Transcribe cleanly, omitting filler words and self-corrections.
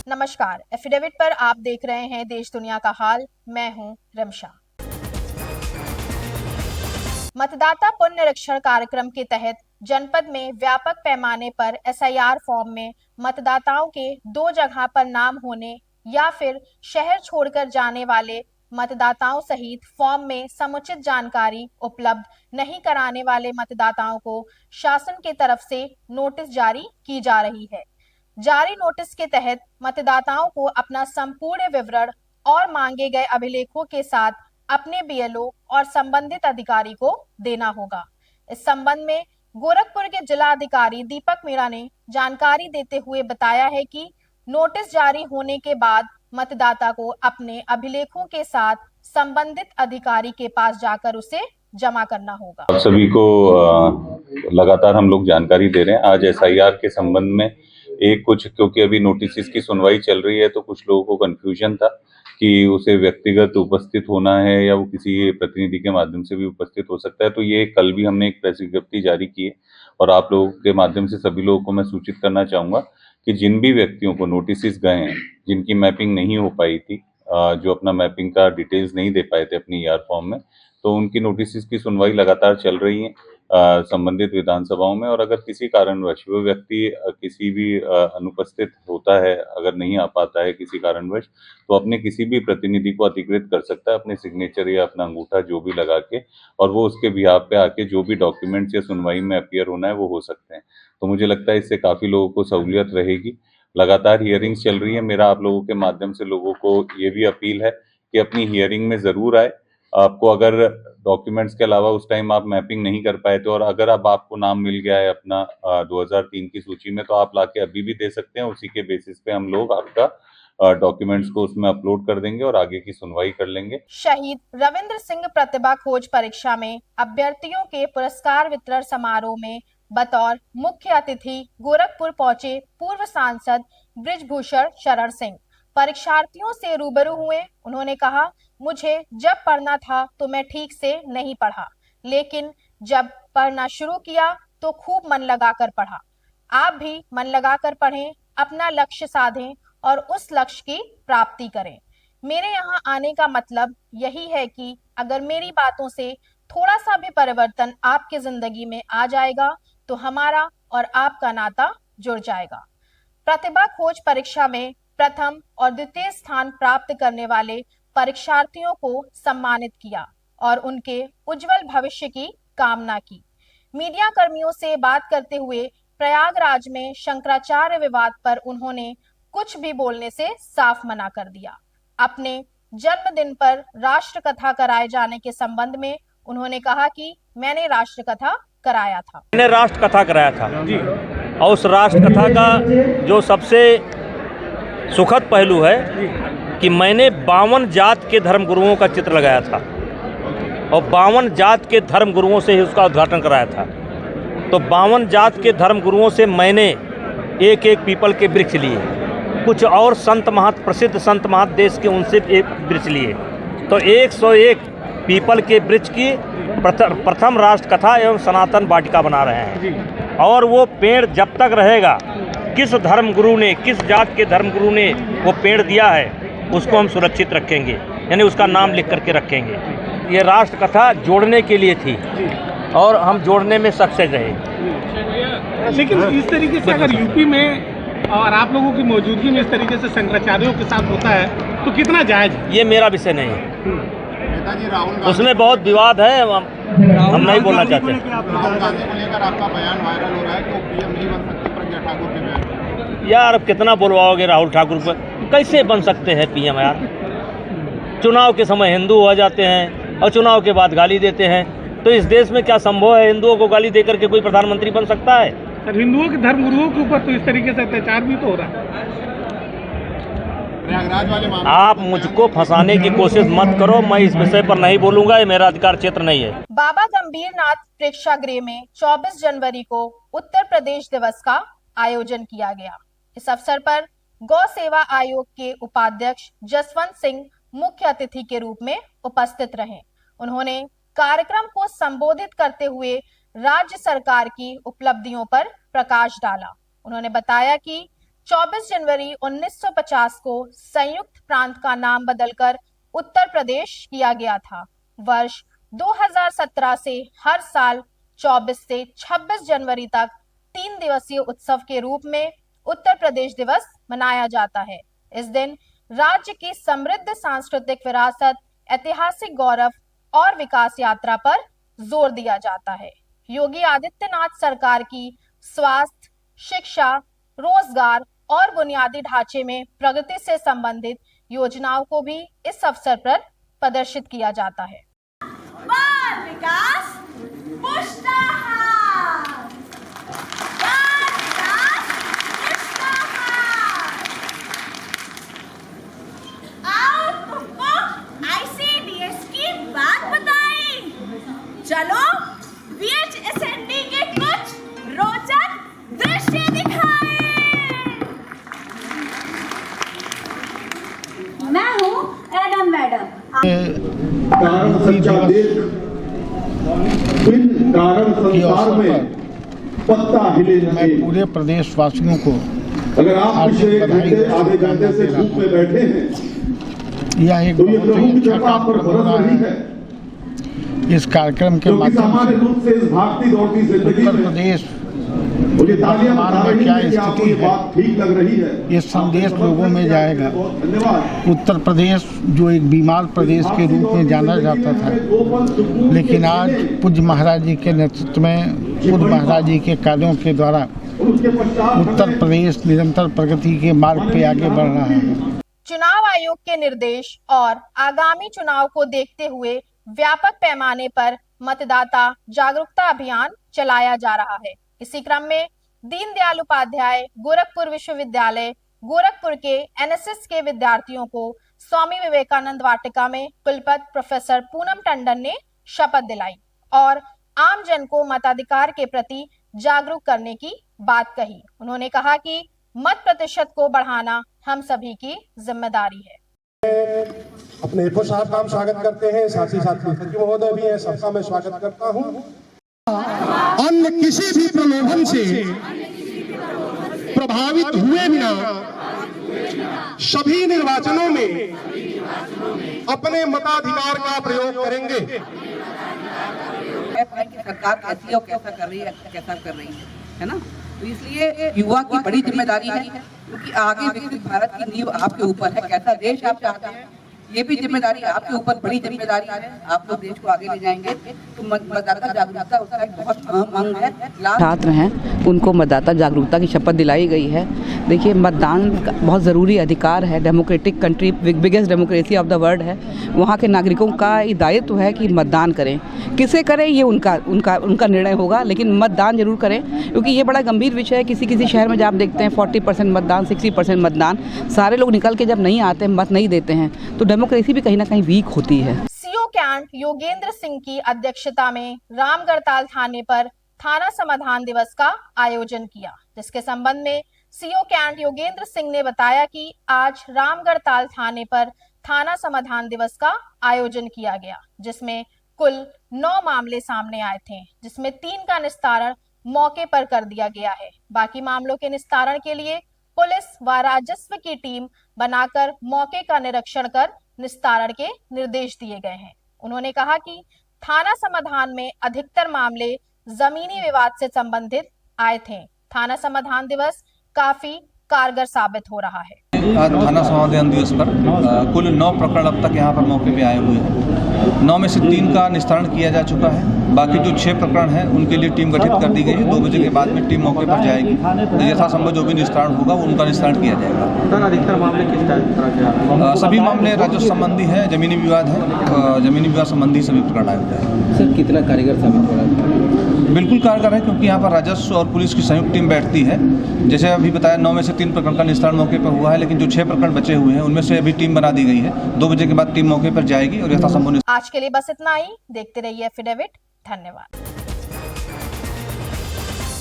नमस्कार, एफिडेविट पर आप देख रहे हैं देश दुनिया का हाल। मैं हूं रमशा। मतदाता पुनरीक्षण कार्यक्रम के तहत जनपद में व्यापक पैमाने पर एसआईआर फॉर्म में मतदाताओं के 2 जगह पर नाम होने या फिर शहर छोड़कर जाने वाले मतदाताओं सहित फॉर्म में समुचित जानकारी उपलब्ध नहीं कराने वाले मतदाताओं को शासन की तरफ से नोटिस जारी की जा रही है। जारी नोटिस के तहत मतदाताओं को अपना संपूर्ण विवरण और मांगे गए अभिलेखों के साथ अपने बीएलओ और संबंधित अधिकारी को देना होगा। इस संबंध में गोरखपुर के जिला अधिकारी दीपक मीणा ने जानकारी देते हुए बताया है कि नोटिस जारी होने के बाद मतदाता को अपने अभिलेखों के साथ संबंधित अधिकारी के पास जाकर उसे जमा करना होगा। आप सभी को लगातार हम लोग जानकारी दे रहे हैं। आज एसआईआर के संबंध में क्योंकि अभी नोटिस की सुनवाई चल रही है, तो कुछ लोगों को कंफ्यूजन था कि उसे व्यक्तिगत उपस्थित होना है या वो किसी प्रतिनिधि के माध्यम से भी उपस्थित हो सकता है। तो ये कल भी हमने एक प्रेस विज्ञप्ति जारी की है और आप लोगों के माध्यम से सभी लोगों को मैं सूचित करना चाहूँगा कि जिन भी व्यक्तियों को नोटिस गए हैं, जिनकी मैपिंग नहीं हो पाई थी, जो अपना मैपिंग का डिटेल्स नहीं दे पाए थे अपनी ईआर फॉर्म में, तो उनकी नोटिस की सुनवाई लगातार चल रही है संबंधित विधानसभाओं में। और अगर किसी कारणवश वो व्यक्ति किसी भी अनुपस्थित होता है, अगर नहीं आ पाता है किसी कारणवश, तो अपने किसी भी प्रतिनिधि को अधिकृत कर सकता है अपने सिग्नेचर या अपना अंगूठा जो भी लगा के, और वो उसके बिहाफ पे आके जो भी डॉक्यूमेंट्स या सुनवाई में अपीयर होना है वो हो सकते हैं। तो मुझे लगता है इससे काफ़ी लोगों को सहूलियत रहेगी। लगातार हियरिंग्स चल रही है। मेरा आप लोगों के माध्यम से लोगों को ये भी अपील है कि अपनी हियरिंग में ज़रूर आए। आपको अगर डॉक्यूमेंट्स के अलावा उस टाइम आप मैपिंग नहीं कर पाए थे और अगर अब आपको नाम मिल गया है अपना 2003 की सूची में, तो आप लाके अभी भी दे सकते हैं। उसी के बेसिस पे हम लोग आपका डॉक्यूमेंट्स को उसमें अपलोड कर देंगे और आगे की सुनवाई कर लेंगे। शहीद रविंद्र सिंह प्रतिभा खोज परीक्षा में अभ्यर्थियों के पुरस्कार वितरण समारोह में बतौर मुख्य अतिथि गोरखपुर पहुंचे पूर्व सांसद बृजभूषण शरण सिंह परीक्षार्थियों से रूबरू हुए। उन्होंने कहा, मुझे जब पढ़ना था तो मैं ठीक से नहीं पढ़ा, लेकिन जब पढ़ना शुरू किया तो खूब मन लगाकर पढ़ा। आप भी मन लगाकर पढ़ें, अपना लक्ष्य साधें और उस लक्ष्य की प्राप्ति करें। मेरे यहाँ आने का मतलब यही है कि अगर मेरी बातों से थोड़ा सा भी परिवर्तन आपकी जिंदगी में आ जाएगा तो हमारा और आपका नाता जुड़ जाएगा। प्रतिभा खोज परीक्षा में प्रथम और द्वितीय स्थान प्राप्त करने वाले परीक्षार्थियों को सम्मानित किया और उनके उज्जवल भविष्य की कामना की। मीडिया कर्मियों से बात करते हुए प्रयागराज में शंकराचार्य विवाद पर उन्होंने कुछ भी बोलने से साफ मना कर दिया। अपने जन्मदिन पर राष्ट्र कथा कराए जाने के संबंध में उन्होंने कहा कि मैंने राष्ट्र कथा कराया था। मैंने राष्ट्र कथा कराया था और उस राष्ट्र कथा का जो सबसे सुखद पहलू है कि मैंने 52 जात के धर्म गुरुओं का चित्र लगाया था और 52 जात के धर्म गुरुओं से ही उसका उद्घाटन कराया था। तो 52 जात के धर्म गुरुओं से मैंने एक एक पीपल के वृक्ष लिए, कुछ और संत महत प्रसिद्ध संत महत देश के उनसे एक वृक्ष लिए। तो 101 पीपल के वृक्ष की प्रथम राष्ट्र कथा एवं सनातन वाटिका बना रहे हैं। और वो पेड़ जब तक रहेगा, किस धर्म गुरु ने, किस जात के धर्म गुरु ने वो पेड़ दिया है, उसको हम सुरक्षित रखेंगे, यानी उसका नाम लिख करके रखेंगे। ये राष्ट्र कथा जोड़ने के लिए थी और हम जोड़ने में सक्सेस रहे। लेकिन इस तरीके से अगर यूपी में और आप लोगों की मौजूदगी में इस तरीके से शंकराचार्यों के साथ होता है तो कितना जायज है? ये मेरा विषय नहीं है, उसमें बहुत विवाद है, हम नहीं बोलना चाहते। राहुल गांधी को लेकर आपका बयान वायरल हो रहा है कि पीएम नहीं बन सकते प्रज्ञा ठाकुर के बयान। यार अब कितना बोलवाओगे राहुल ठाकुर पर? कैसे बन सकते हैं पीएम यार? चुनाव के समय हिंदू हो जाते हैं और चुनाव के बाद गाली देते हैं। तो इस देश में क्या संभव है हिंदुओं को गाली देकर के कोई प्रधानमंत्री बन सकता है? सर, हिंदुओं के धर्म गुरुओं के ऊपर तो इस तरीके से अत्याचार भी तो हो रहा है। प्रयागराज वाले आप मुझको फंसाने की कोशिश मत करो, मैं इस विषय पर नहीं बोलूंगा, ये मेरा अधिकार क्षेत्र नहीं है। बाबा गंभीर नाथ प्रेक्षागृह में 24 जनवरी को उत्तर प्रदेश दिवस का आयोजन किया गया। इस अवसर पर गौ सेवा आयोग के उपाध्यक्ष जसवंत सिंह मुख्य अतिथि के रूप में उपस्थित रहे। उन्होंने कार्यक्रम को संबोधित करते हुए राज्य सरकार की उपलब्धियों पर प्रकाश डाला। उन्होंने बताया कि 24 जनवरी 1950 को संयुक्त प्रांत का नाम बदलकर उत्तर प्रदेश किया गया था। वर्ष 2017 से हर साल 24 से 26 जनवरी तक 3 दिवसीय उत्सव के रूप में उत्तर प्रदेश दिवस मनाया जाता है। इस दिन राज्य की समृद्ध सांस्कृतिक विरासत, ऐतिहासिक गौरव और विकास यात्रा पर जोर दिया जाता है। योगी आदित्यनाथ सरकार की स्वास्थ्य, शिक्षा, रोजगार और बुनियादी ढांचे में प्रगति से संबंधित योजनाओं को भी इस अवसर पर प्रदर्शित किया जाता है। बाल विकास पुष्टाहार, बाल विकास पुष्टाहार। आओ तुमको ICDS की बात बताएं। चलो VHSND के कुछ रोचक दृश्य दिखाएं। मैं हूँ एडम मैडम। कारण सच्चा देख, बिन कारण संसार में पत्ता हिले मैं नहीं। पूरे प्रदेशवासियों को अगर आप पिछले आधे घंटे से धूप में बैठे हैं यह एक तो ये बहुत प्रभु ही की अच्छा कृपा आप पर कार्यक्रम हो बरस रहा रही है। है, इस कार्यक्रम के क्योंकि माध्यम सामान्य से रूप से इस भागती दौड़ती जिंदगी उत्तर में प्रदेश मुझे तालियां बता वर्तमान में रही क्या हैं कि आपको स्थिति ये है, बात ठीक लग रही है। ये संदेश लोगों में जाएगा। बहुत धन्यवाद। उत्तर प्रदेश जो एक बीमार प्रदेश के रूप में जाना जाता था, लेकिन आज पूज्य महाराज जी के नेतृत्व में, पूज्य महाराज जी के कार्यों के द्वारा उत्तर प्रदेश निरंतर प्रगति के मार्ग पे आगे बढ़ रहा है। चुनाव आयोग के निर्देश और आगामी चुनाव को देखते हुए व्यापक पैमाने पर मतदाता जागरूकता अभियान चलाया जा रहा है। इसी क्रम में दीनदयाल उपाध्याय गोरखपुर विश्वविद्यालय गोरखपुर के NSS के विद्यार्थियों को स्वामी विवेकानंद वाटिका में कुलपति प्रोफेसर पूनम टंडन ने शपथ दिलाई और आम जन को मताधिकार के प्रति जागरूक करने की बात कही। उन्होंने कहा कि मत प्रतिशत को बढ़ाना हम सभी की जिम्मेदारी है। अपने एफओ साहब का हम स्वागत करते हैं, साथ ही साथ सचिव महोदय भी हैं, सबका मैं स्वागत करता हूं। अन्य किसी भी प्रलोभन से प्रभावित हुए बिना सभी निर्वाचनों में अपने मताधिकार का प्रयोग करेंगे। सरकार कैसी है और कैसा कर रही है ना। तो इसलिए युवा की बड़ी जिम्मेदारी है, क्योंकि आगे विकसित भारत की नींव आपके ऊपर है। कैसा देश आप चाहते हैं, ये भी जिम्मेदारी आपके ऊपर बड़ी जिम्मेदारी है। आप लोग देश को आगे ले जाएंगे तो मतदाता जागरूकता उसका एक बहुत अहम अंग है। छात्र हैं उनको मतदाता जागरूकता की शपथ दिलाई गई है। देखिए, मतदान बहुत ज़रूरी अधिकार है। Democratic country, biggest democracy of the world है। वहाँ के नागरिकों का ये दायित्व है कि मतदान करें। किसे करें ये उनका निर्णय होगा, लेकिन मतदान जरूर करें, क्योंकि ये बड़ा गंभीर विषय है। किसी शहर में जब आप देखते हैं 40% मतदान, 60% मतदान, सारे लोग निकल के जब नहीं आते, मत नहीं देते हैं, तो डेमोक्रेसी भी कहीं ना कहीं वीक होती है। सीओ कैंट योगेंद्र सिंह की अध्यक्षता में रामगढ़ताल थाने पर थाना समाधान दिवस का आयोजन किया, जिसके संबंध में सीओ कैंट योगेंद्र सिंह ने बताया कि आज रामगढ़ताल थाने पर थाना समाधान दिवस का आयोजन किया गया, जिसमें कुल 9 मामले सामने आए थे, जिसमें 3 का निस्तारण मौके पर कर दिया गया है। बाकी मामलों के निस्तारण के लिए पुलिस व राजस्व की टीम बनाकर मौके का निरीक्षण कर निस्तारण के निर्देश दिए गए हैं। उन्होंने कहा कि थाना समाधान में अधिकतर मामले जमीनी विवाद से संबंधित आए थे। थाना समाधान दिवस काफी कारगर साबित हो रहा है। थाना समाधान दिवस पर कुल 9 प्रकरण अब तक यहाँ पर मौके पे आए हुए हैं। 9 में से 3 का निस्तारण किया जा चुका है। बाकी जो 6 प्रकरण हैं उनके लिए टीम गठित कर दी गई है। 2 बजे के बाद में टीम मौके पर जाएगी। यथासंभव जो भी निस्तारण होगा वो उनका निस्तारण किया जाएगा। अधिकतर मामले किस तरह के? सभी मामले राजस्व संबंधी हैं, जमीनी विवाद है, जमीनी विवाद संबंधी सभी प्रकरण आए हुए हैं। सर, कितना कारगर साबित हो रहा है? बिल्कुल कारगर है, क्योंकि यहाँ पर राजस्व और पुलिस की संयुक्त टीम बैठती है। जैसे अभी बताया, 9 में से 3 प्रकरण का निस्तारण मौके पर हुआ है, लेकिन जो 6 प्रकरण बचे हुए हैं उनमें से अभी टीम बना दी गई है। 2 बजे के बाद टीम मौके पर जाएगी और यथासंभव। आज के लिए बस इतना ही। देखते रहिए एफिडेविट। धन्यवाद।